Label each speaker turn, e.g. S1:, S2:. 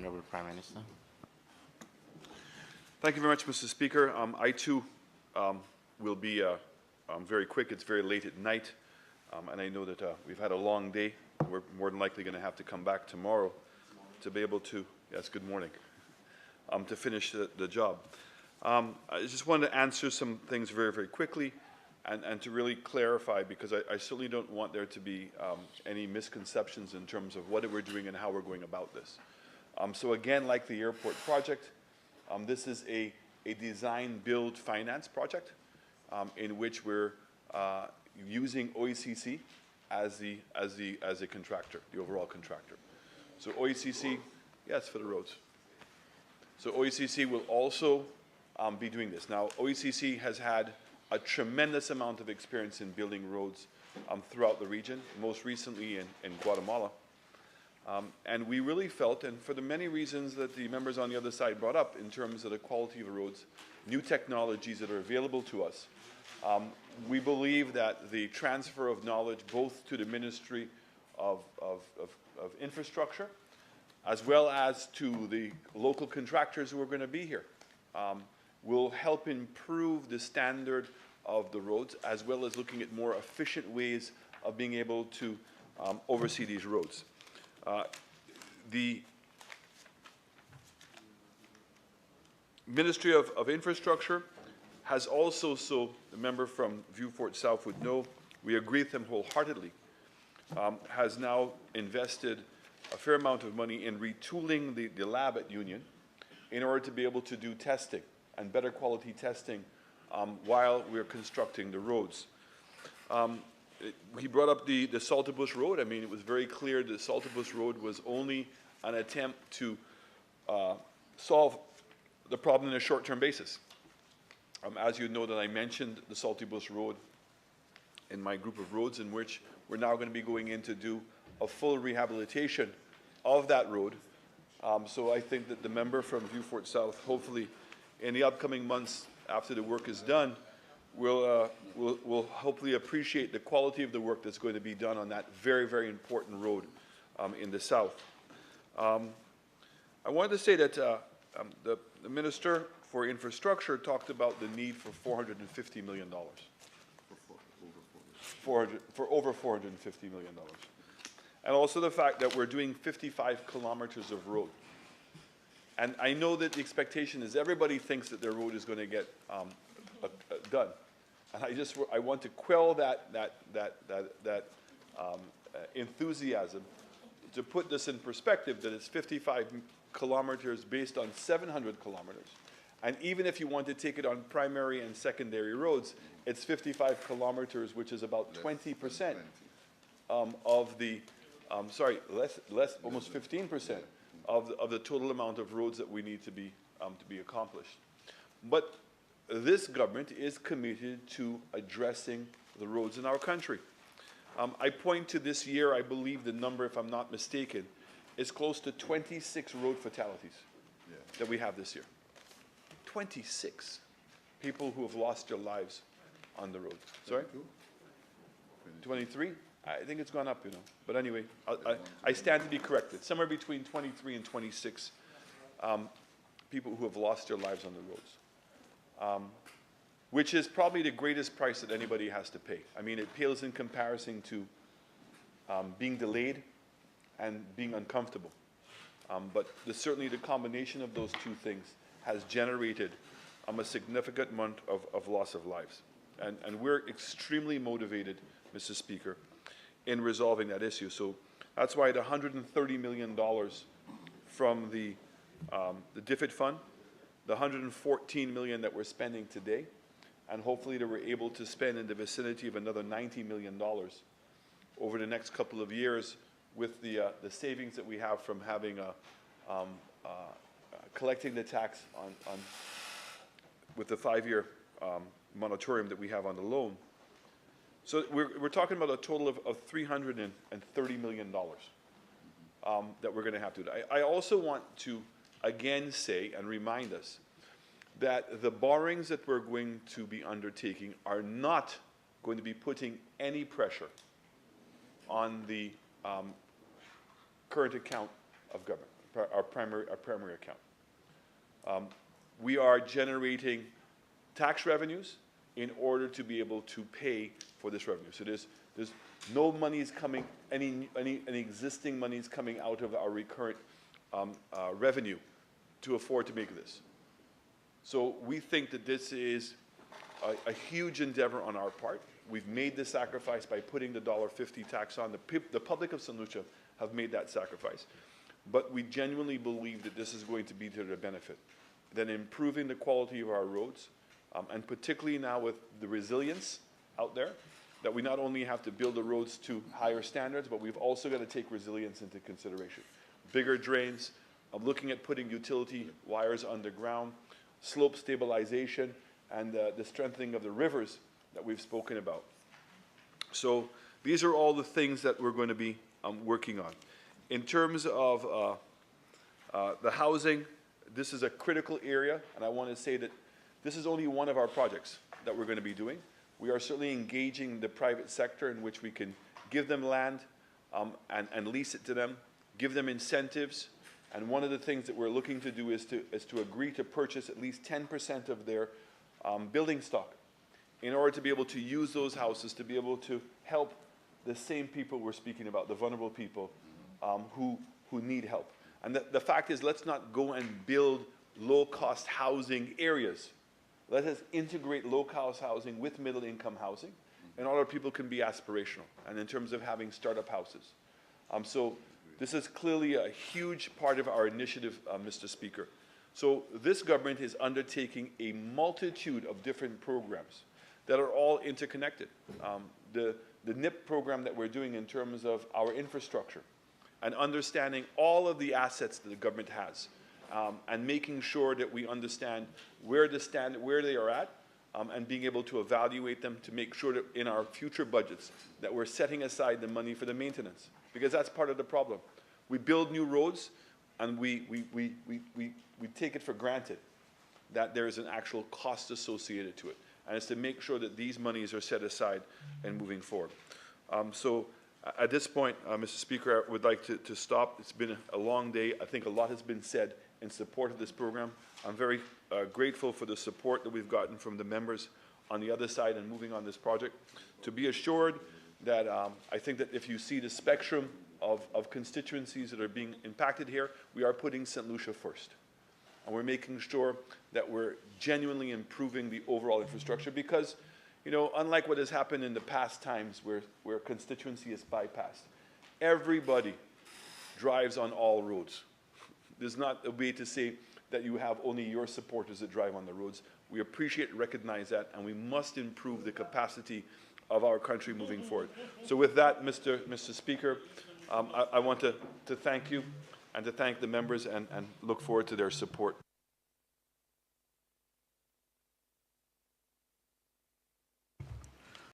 S1: Honorable Prime Minister.
S2: Thank you very much, Mr. Speaker. I too will be very quick. It's very late at night, and I know that we've had a long day. We're more than likely going to have to come back tomorrow to be able to, yes, good morning, to finish the job. I just wanted to answer some things very, very quickly and to really clarify, because I certainly don't want there to be any misconceptions in terms of what we're doing and how we're going about this. So again, like the airport project, this is a design, build, finance project in which we're using OECC as a contractor, the overall contractor. So OECC, yes, for the roads. So OECC will also be doing this. Now, OECC has had a tremendous amount of experience in building roads throughout the region, most recently in Guatemala. And we really felt, and for the many reasons that the members on the other side brought up in terms of the quality of the roads, new technologies that are available to us, we believe that the transfer of knowledge both to the Ministry of Infrastructure as well as to the local contractors who are going to be here will help improve the standard of the roads, as well as looking at more efficient ways of being able to oversee these roads. The Ministry of Infrastructure has also, so the member from Vieux-Fort South would know, we agree with him wholeheartedly, has now invested a fair amount of money in retooling the lab at Union in order to be able to do testing and better quality testing while we're constructing the roads. He brought up the Salterbush Road. I mean, it was very clear the Salterbush Road was only an attempt to solve the problem on a short-term basis. As you know, that I mentioned the Salterbush Road in my group of roads, in which we're now going to be going in to do a full rehabilitation of that road. So I think that the member from Vieux-Fort South, hopefully in the upcoming months after the work is done, will hopefully appreciate the quality of the work that's going to be done on that very, very important road in the south. I wanted to say that the Minister for Infrastructure talked about the need for $450 million. For over $450 million. And also the fact that we're doing 55 kilometers of road. And I know that the expectation is everybody thinks that their road is going to get done. And I want to quell that enthusiasm to put this in perspective, that it's 55 kilometers based on 700 kilometers. And even if you want to take it on primary and secondary roads, it's 55 kilometers, which is about 20% of the, almost 15% of the total amount of roads that we need to be accomplished. But this government is committed to addressing the roads in our country. I point to this year, I believe the number, if I'm not mistaken, is close to 26 road fatalities that we have this year. 26 people who have lost their lives on the road. Sorry? 23? I think it's gone up, you know. But anyway, I stand to be corrected. Somewhere between 23 and 26 people who have lost their lives on the roads, which is probably the greatest price that anybody has to pay. I mean, it pales in comparison to being delayed and being uncomfortable. But certainly the combination of those two things has generated a significant amount of loss of lives. And we're extremely motivated, Mr. Speaker, in resolving that issue. So that's why the $130 million from the DFID fund, the $114 million that we're spending today, and hopefully that we're able to spend in the vicinity of another $90 million over the next couple of years with the savings that we have from having collecting the tax with the 5-year moratorium that we have on the loan. So we're talking about a total of $330 million that we're going to have to do. I also want to again say and remind us that the borrowings that we're going to be undertaking are not going to be putting any pressure on the current account of government. our primary account. We are generating tax revenues in order to be able to pay for this revenue. So there's no monies coming, any existing monies coming out of our recurrent revenue to afford to make this. So we think that this is a huge endeavor on our part. We've made the sacrifice by putting the $1.50 tax on. The public of St. Lucia have made that sacrifice. But we genuinely believe that this is going to be to their benefit. Then improving the quality of our roads, and particularly now with the resilience out there, that we not only have to build the roads to higher standards, but we've also got to take resilience into consideration. Bigger drains, looking at putting utility wires underground, slope stabilization, and the strengthening of the rivers that we've spoken about. So these are all the things that we're going to be working on. In terms of the housing, this is a critical area, and I want to say that this is only one of our projects that we're going to be doing. We are certainly engaging the private sector in which we can give them land and lease it to them, give them incentives, and one of the things that we're looking to do is to agree to purchase at least 10% of their building stock in order to be able to use those houses to be able to help the same people we're speaking about, the vulnerable people who need help. And the fact is, let's not go and build low-cost housing areas. Let us integrate low-cost housing with middle-income housing, and all our people can be aspirational, and in terms of having startup houses. So this is clearly a huge part of our initiative, Mr. Speaker. So this government is undertaking a multitude of different programs that are all interconnected. The NIP program that we're doing in terms of our infrastructure and understanding all of the assets that the government has, and making sure that we understand where they are at, and being able to evaluate them to make sure that in our future budgets that we're setting aside the money for the maintenance, because that's part of the problem. We build new roads and we take it for granted that there is an actual cost associated to it, and it's to make sure that these monies are set aside and moving forward. So at this point, Mr. Speaker, I would like to stop. It's been a long day. I think a lot has been said in support of this program. I'm very grateful for the support that we've gotten from the members on the other side and moving on this project. To be assured that I think that if you see the spectrum of constituencies that are being impacted here, we are putting St. Lucia first. And we're making sure that we're genuinely improving the overall infrastructure because, you know, unlike what has happened in the past times where constituency is bypassed, everybody drives on all roads. There's not a way to say that you have only your supporters that drive on the roads. We appreciate and recognize that, and we must improve the capacity of our country moving forward. So with that, Mr. Speaker, I want to thank you and to thank the members and look forward to their support.